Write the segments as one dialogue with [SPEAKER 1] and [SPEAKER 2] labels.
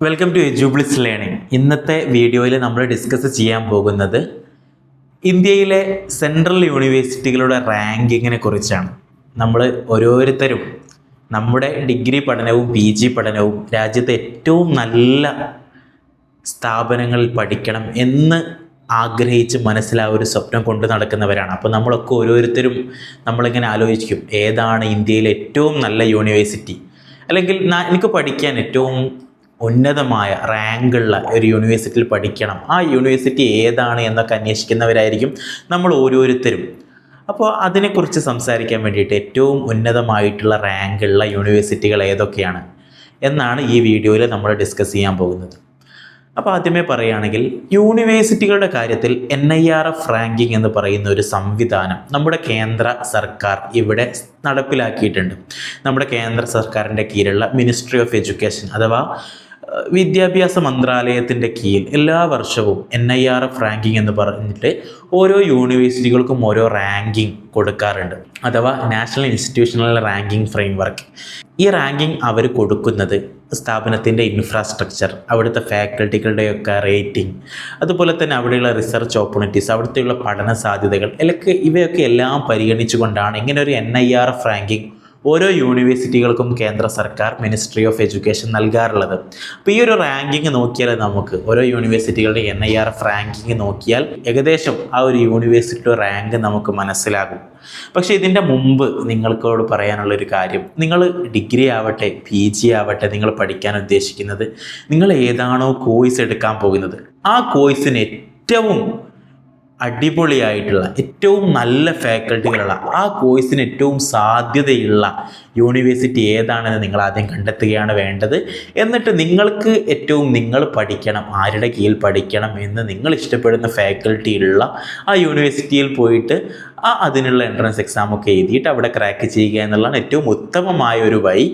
[SPEAKER 1] Welcome to എജ്യൂബ്ലിസ് learning. ഇന്നത്തെ വീഡിയോയിൽ നമ്മൾ ഡിസ്കസ് ചെയ്യാൻ പോകുന്നത് ഇന്ത്യയിലെ സെൻട്രൽ യൂണിവേഴ്സിറ്റികളുടെ റാങ്കിങ്ങിനെ കുറിച്ചാണ്. നമ്മൾ ഓരോരുത്തരും നമ്മുടെ ഡിഗ്രി പഠനവും PG പഠനവും രാജ്യത്തെ ഏറ്റവും നല്ല സ്ഥാപനങ്ങളിൽ പഠിക്കണം എന്ന് ആഗ്രഹിച്ച് ഒരു സ്വപ്നം കൊണ്ട് നടക്കുന്നവരാണ്. അപ്പോൾ നമ്മളൊക്കെ ഓരോരുത്തരും നമ്മളിങ്ങനെ ആലോചിക്കും, ഏതാണ് ഇന്ത്യയിലെ ഏറ്റവും നല്ല യൂണിവേഴ്സിറ്റി, അല്ലെങ്കിൽ എനിക്ക് പഠിക്കാൻ ഏറ്റവും ഉന്നതമായ റാങ്കുള്ള ഒരു യൂണിവേഴ്സിറ്റിയിൽ പഠിക്കണം, ആ യൂണിവേഴ്സിറ്റി ഏതാണ് എന്നൊക്കെ അന്വേഷിക്കുന്നവരായിരിക്കും നമ്മൾ ഓരോരുത്തരും. അപ്പോൾ അതിനെക്കുറിച്ച് സംസാരിക്കാൻ വേണ്ടിയിട്ട് ഏറ്റവും ഉന്നതമായിട്ടുള്ള റാങ്കുള്ള യൂണിവേഴ്സിറ്റികൾ ഏതൊക്കെയാണ് എന്നാണ് ഈ വീഡിയോയിൽ നമ്മൾ ഡിസ്കസ് ചെയ്യാൻ പോകുന്നത്. അപ്പോൾ ആദ്യമേ പറയുകയാണെങ്കിൽ, യൂണിവേഴ്സിറ്റികളുടെ കാര്യത്തിൽ NIRF റാങ്കിങ് എന്ന് പറയുന്ന ഒരു സംവിധാനം നമ്മുടെ കേന്ദ്ര സർക്കാർ ഇവിടെ നടപ്പിലാക്കിയിട്ടുണ്ട്. നമ്മുടെ കേന്ദ്ര സർക്കാരിൻ്റെ കീഴിലുള്ള മിനിസ്ട്രി ഓഫ് എഡ്യൂക്കേഷൻ അഥവാ വിദ്യാഭ്യാസ മന്ത്രാലയത്തിൻ്റെ കീഴിൽ എല്ലാ വർഷവും NIRF റാങ്കിങ് എന്ന് പറഞ്ഞിട്ട് ഓരോ യൂണിവേഴ്സിറ്റികൾക്കും ഓരോ റാങ്കിങ് കൊടുക്കാറുണ്ട്, അഥവാ നാഷണൽ ഇൻസ്റ്റിറ്റ്യൂഷണൽ റാങ്കിങ് ഫ്രെയിംവർക്ക്. ഈ റാങ്കിങ് അവർ കൊടുക്കുന്നത് സ്ഥാപനത്തിൻ്റെ ഇൻഫ്രാസ്ട്രക്ചർ, അവിടുത്തെ ഫാക്കൽറ്റികളുടെയൊക്കെ റേറ്റിംഗ്, അതുപോലെ തന്നെ അവിടെയുള്ള റിസർച്ച് ഓപ്പർച്യൂണിറ്റീസ്, അവിടുത്തെയുള്ള പഠന സാധ്യതകൾ, ഇവയൊക്കെ എല്ലാം പരിഗണിച്ചുകൊണ്ടാണ് ഇങ്ങനെ ഒരു NIRF റാങ്കിങ് ഓരോ യൂണിവേഴ്സിറ്റികൾക്കും കേന്ദ്ര സർക്കാർ മിനിസ്ട്രി ഓഫ് എഡ്യൂക്കേഷൻ നൽകാറുള്ളത്. അപ്പോൾ ഈ ഒരു റാങ്കിങ് നോക്കിയാൽ നമുക്ക് ഓരോ യൂണിവേഴ്സിറ്റികളുടെ NIRF റാങ്കിങ് നോക്കിയാൽ ഏകദേശം ആ ഒരു യൂണിവേഴ്സിറ്റിയുടെ റാങ്ക് നമുക്ക് മനസ്സിലാകും. പക്ഷേ ഇതിൻ്റെ മുമ്പ് നിങ്ങൾക്കോട് പറയാനുള്ളൊരു കാര്യം, നിങ്ങൾ ഡിഗ്രി ആവട്ടെ PG ആവട്ടെ നിങ്ങൾ പഠിക്കാൻ ഉദ്ദേശിക്കുന്നത്, നിങ്ങൾ ഏതാണോ കോഴ്സ് എടുക്കാൻ പോകുന്നത് ആ കോഴ്സിന് ഏറ്റവും അടിപൊളിയായിട്ടുള്ള ഏറ്റവും നല്ല ഫാക്കൽറ്റികളുള്ള ആ കോഴ്സിന് ഏറ്റവും സാധ്യതയുള്ള യൂണിവേഴ്സിറ്റി ഏതാണെന്ന് നിങ്ങൾ ആദ്യം കണ്ടെത്തുകയാണ് വേണ്ടത്. എന്നിട്ട് നിങ്ങൾക്ക് നിങ്ങൾ പഠിക്കണം, ആരുടെ കീഴിൽ പഠിക്കണം എന്ന് നിങ്ങൾ ഇഷ്ടപ്പെടുന്ന ഫാക്കൽറ്റിയുള്ള ആ യൂണിവേഴ്സിറ്റിയിൽ പോയിട്ട് അതിനുള്ള എൻട്രൻസ് എക്സാമൊക്കെ എഴുതിയിട്ട് അവിടെ ക്രാക്ക് ചെയ്യുക എന്നുള്ളതാണ് ഏറ്റവും ഉത്തമമായ ഒരു വഴി.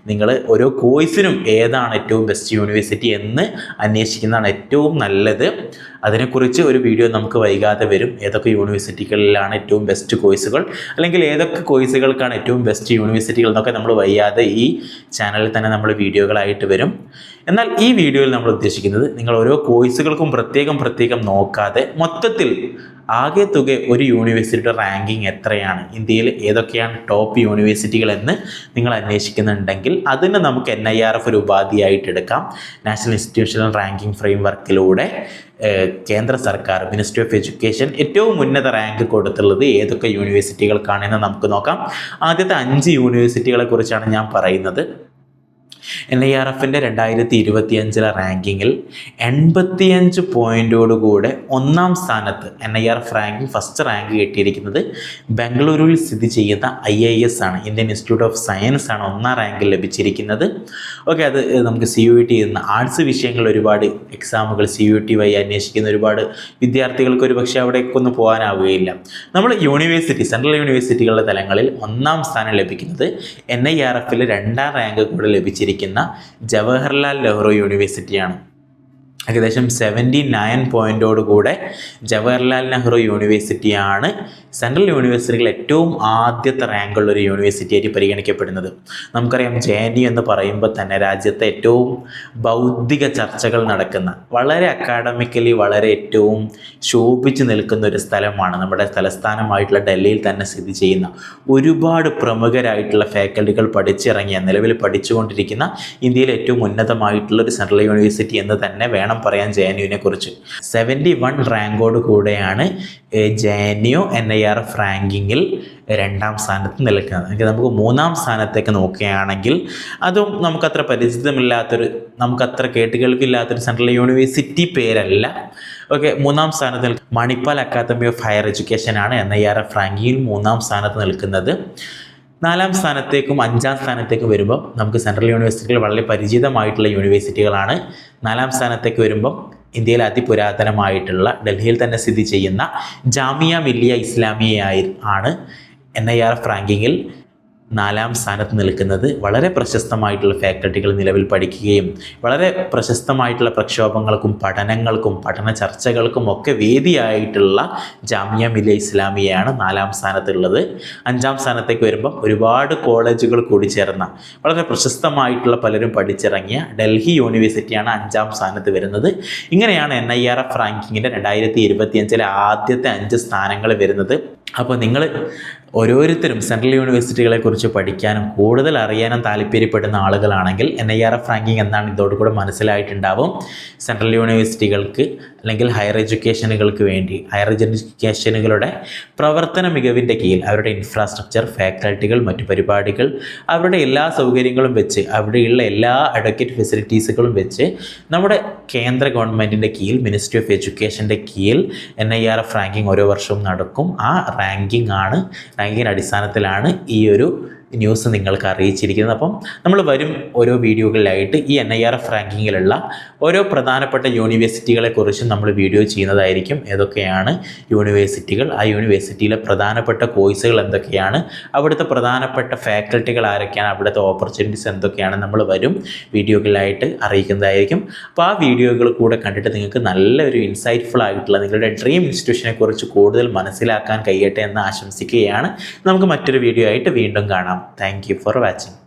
[SPEAKER 1] നിങ്ങൾ ഓരോ കോഴ്സിനും ഏതാണ് ഏറ്റവും ബെസ്റ്റ് യൂണിവേഴ്സിറ്റി എന്ന് അന്വേഷിക്കുന്നതാണ് ഏറ്റവും നല്ലത്. അതിനെക്കുറിച്ച് ഒരു വീഡിയോ നമുക്ക് വൈകാതെ വരും. ഏതൊക്കെ യൂണിവേഴ്സിറ്റികളിലാണ് ഏറ്റവും ബെസ്റ്റ് കോഴ്സുകൾ, അല്ലെങ്കിൽ ഏതൊക്കെ കോഴ്സുകൾക്കാണ് ഏറ്റവും ബെസ്റ്റ് യൂണിവേഴ്സിറ്റികൾ എന്നൊക്കെ നമ്മൾ വൈകാതെ ഈ ചാനലിൽ തന്നെ നമ്മൾ വീഡിയോകളായിട്ട് വരും. എന്നാൽ ഈ വീഡിയോയിൽ നമ്മൾ ഉദ്ദേശിക്കുന്നത്, നിങ്ങൾ ഓരോ കോഴ്സുകൾക്കും പ്രത്യേകം നോക്കാതെ മൊത്തത്തിൽ ആകെ തുക ഒരു യൂണിവേഴ്സിറ്റിയുടെ റാങ്കിങ് എത്രയാണ്, ഇന്ത്യയിൽ ഏതൊക്കെയാണ് ടോപ്പ് യൂണിവേഴ്സിറ്റികൾ എന്ന് നിങ്ങൾ അന്വേഷിക്കുന്നുണ്ടെങ്കിൽ അതിന് നമുക്ക് NIRF ഒരു ഉപാധിയായിട്ട് എടുക്കാം. നാഷണൽ ഇൻസ്റ്റിറ്റ്യൂഷണൽ റാങ്കിങ് ഫ്രെയിംവർക്കിലൂടെ കേന്ദ്ര സർക്കാർ മിനിസ്ട്രി ഓഫ് എഡ്യൂക്കേഷൻ ഏറ്റവും ഉന്നത റാങ്ക് കൊടുത്തുള്ളത് ഏതൊക്കെ യൂണിവേഴ്സിറ്റികൾക്കാണെന്ന് നമുക്ക് നോക്കാം. ആദ്യത്തെ 5 യൂണിവേഴ്സിറ്റികളെ കുറിച്ചാണ് ഞാൻ പറയുന്നത്. NIRFൻ്റെ 2025 റാങ്കിങ്ങിൽ 85 പോയിൻറ്റോടുകൂടെ ഒന്നാം സ്ഥാനത്ത് NIRF റാങ്കിങ് ഫസ്റ്റ് റാങ്ക് കിട്ടിയിരിക്കുന്നത് ബംഗളൂരുവിൽ സ്ഥിതി ചെയ്യുന്ന IIS ആണ്. ഇന്ത്യൻ ഇൻസ്റ്റിറ്റ്യൂട്ട് ഓഫ് സയൻസ് ആണ് ഒന്നാം റാങ്കിൽ ലഭിച്ചിരിക്കുന്നത്. ഓക്കെ, അത് നമുക്ക് CUET എന്ന ആർട്സ് വിഷയങ്ങൾ ഒരുപാട് എക്സാമുകൾ CUET വഴി അന്വേഷിക്കുന്ന ഒരുപാട് വിദ്യാർത്ഥികൾക്ക് ഒരു പക്ഷേ അവിടേക്കൊന്നും പോകാനാവുകയില്ല. നമ്മൾ സെൻട്രൽ യൂണിവേഴ്സിറ്റികളുടെ തലങ്ങളിൽ ഒന്നാം സ്ഥാനം ലഭിക്കുന്നത് NIRFൽ 2ാം റാങ്ക് കൂടെ ലഭിച്ചിരിക്കുന്ന ജവഹർലാൽ നെഹ്റു യൂണിവേഴ്സിറ്റിയാണ്. ഏകദേശം 79 പോയിൻറ്റോടുകൂടെ ജവഹർലാൽ നെഹ്റു യൂണിവേഴ്സിറ്റിയാണ് സെൻട്രൽ യൂണിവേഴ്സിറ്റികൾ ഏറ്റവും ആദ്യത്തെ റാങ്കുള്ള ഒരു യൂണിവേഴ്സിറ്റി ആയിട്ട് പരിഗണിക്കപ്പെടുന്നത്. നമുക്കറിയാം, JNU എന്ന് പറയുമ്പോൾ തന്നെ രാജ്യത്തെ ഏറ്റവും ബൗദ്ധിക ചർച്ചകൾ നടക്കുന്ന, വളരെ അക്കാഡമിക്കലി വളരെ ഏറ്റവും ശോഭിച്ച് നിൽക്കുന്ന ഒരു സ്ഥലമാണ്. നമ്മുടെ തലസ്ഥാനമായിട്ടുള്ള ഡൽഹിയിൽ തന്നെ സ്ഥിതി ചെയ്യുന്ന ഒരുപാട് പ്രമുഖരായിട്ടുള്ള ഫാക്കൽറ്റികൾ പഠിച്ചിറങ്ങിയ, നിലവിൽ പഠിച്ചുകൊണ്ടിരിക്കുന്ന ഇന്ത്യയിലെ ഏറ്റവും ഉന്നതമായിട്ടുള്ള ഒരു സെൻട്രൽ യൂണിവേഴ്സിറ്റി എന്ന് തന്നെ വേണം പറയാൻ JNUവിനെ കുറിച്ച്. 71 റാങ്കോട് കൂടെയാണ് JNU NIRF റാങ്കിങ്ങിൽ 2ാം സ്ഥാനത്ത് നിൽക്കുന്നത്. നമുക്ക് 3ാം സ്ഥാനത്തേക്ക് നോക്കുകയാണെങ്കിൽ, അതും നമുക്കത്ര പരിചിതമില്ലാത്തൊരു, നമുക്കത്ര കേട്ടുകേൾവില്ലാത്തൊരു സെൻട്രൽ യൂണിവേഴ്സിറ്റി പേരല്ല. ഓക്കെ, 3ാം സ്ഥാനത്ത് Manipal academy of higher education ആണ് NIRF റാങ്കിങ്ങിൽ 3ാം സ്ഥാനത്ത് നിൽക്കുന്നത്. 4ാം സ്ഥാനത്തേക്കും 5ാം സ്ഥാനത്തേക്കും വരുമ്പോൾ നമുക്ക് സെൻട്രൽ യൂണിവേഴ്സിറ്റികൾ വളരെ പരിചിതമായിട്ടുള്ള യൂണിവേഴ്സിറ്റികളാണ്. 4ാം സ്ഥാനത്തേക്ക് വരുമ്പം ഇന്ത്യയിലെ അതിപുരാതനമായിട്ടുള്ള ഡൽഹിയിൽ തന്നെ സ്ഥിതി ചെയ്യുന്ന ജാമിയ മില്ലിയ ഇസ്ലാമിയ ആണ് NIRF റാങ്കിങ്ങിൽ 4ാം സ്ഥാനത്ത് നിൽക്കുന്നത്. വളരെ പ്രശസ്തമായിട്ടുള്ള ഫാക്കൽറ്റികൾ നിലവിൽ പഠിക്കുകയും വളരെ പ്രശസ്തമായിട്ടുള്ള പ്രക്ഷോഭങ്ങൾക്കും പഠനങ്ങൾക്കും പഠന ചർച്ചകൾക്കും ഒക്കെ വേദിയായിട്ടുള്ള ജാമിയ മില്ലിയ ഇസ്ലാമിയയാണ് 4ാം സ്ഥാനത്തുള്ളത്. 5ാം സ്ഥാനത്തേക്ക് വരുമ്പം ഒരുപാട് കോളേജുകൾ കൂടി ചേർന്ന വളരെ പ്രശസ്തമായിട്ടുള്ള പലരും പഠിച്ചിറങ്ങിയ ഡൽഹി യൂണിവേഴ്സിറ്റിയാണ് 5ാം സ്ഥാനത്ത് വരുന്നത്. ഇങ്ങനെയാണ് NIRF റാങ്കിങ്ങിൻ്റെ 2025 ആദ്യത്തെ 5 സ്ഥാനങ്ങൾ വരുന്നത്. അപ്പോൾ നിങ്ങൾ ഓരോരുത്തരും സെൻട്രൽ യൂണിവേഴ്സിറ്റികളെ കുറിച്ച് പഠിക്കാനും കൂടുതൽ അറിയാനും താല്പര്യപ്പെടുന്ന ആളുകളാണെങ്കിൽ NIRF റാങ്കിങ് എന്താണ് ഇതോടുകൂടെ മനസ്സിലായിട്ടുണ്ടാവും. സെൻട്രൽ യൂണിവേഴ്സിറ്റികൾക്ക് അല്ലെങ്കിൽ ഹയർ എഡ്യൂക്കേഷനുകൾക്ക് വേണ്ടി ഹയർ എഡ്യൂക്കേഷനുകളുടെ പ്രവർത്തന മികവിൻ്റെ കീഴിൽ അവരുടെ ഇൻഫ്രാസ്ട്രക്ചർ, ഫാക്കൽറ്റികൾ, മറ്റു പരിപാടികൾ, അവരുടെ എല്ലാ സൗകര്യങ്ങളും വെച്ച് അവിടെയുള്ള എല്ലാ അഡ്വക്കേറ്റ് ഫെസിലിറ്റീസുകളും വെച്ച് നമ്മുടെ കേന്ദ്ര ഗവൺമെൻറ്റിൻ്റെ കീഴിൽ മിനിസ്ട്രി ഓഫ് എഡ്യൂക്കേഷൻ്റെ കീഴിൽ NIRF റാങ്കിങ് ഓരോ വർഷവും നടക്കും. ആ റാങ്കിങ്ങിൻ്റെ അടിസ്ഥാനത്തിലാണ് ഈ ഒരു ന്യൂസ് നിങ്ങൾക്ക് അറിയിച്ചിരിക്കുന്നത്. അപ്പം നമ്മൾ വരും ഓരോ വീഡിയോകളിലായിട്ട് ഈ NIRF റാങ്കിങ്ങിലുള്ള ഓരോ പ്രധാനപ്പെട്ട യൂണിവേഴ്സിറ്റികളെ കുറിച്ച് നമ്മൾ വീഡിയോ ചെയ്യുന്നതായിരിക്കും. ഏതൊക്കെയാണ് യൂണിവേഴ്സിറ്റികൾ, ആ യൂണിവേഴ്സിറ്റിയിലെ പ്രധാനപ്പെട്ട കോഴ്സുകൾ എന്തൊക്കെയാണ്, അവിടുത്തെ പ്രധാനപ്പെട്ട ഫാക്കൽറ്റികൾ ആരൊക്കെയാണ്, അവിടുത്തെ ഓപ്പർച്യൂണിറ്റീസ് എന്തൊക്കെയാണ് നമ്മൾ വരും വീഡിയോകളിലായിട്ട് അറിയിക്കുന്നതായിരിക്കും. അപ്പോൾ ആ വീഡിയോകൾ കൂടെ കണ്ടിട്ട് നിങ്ങൾക്ക് നല്ലൊരു ഇൻസൈറ്റ്ഫുൾ ആയിട്ടുള്ള നിങ്ങളുടെ ഡ്രീം ഇൻസ്റ്റിറ്റ്യൂഷനെ കുറിച്ച് കൂടുതൽ മനസ്സിലാക്കാൻ കഴിയട്ടെ എന്ന് ആശംസിക്കുകയാണ്. നമുക്ക് മറ്റൊരു വീഡിയോ ആയിട്ട് വീണ്ടും കാണാം. Thank you for watching.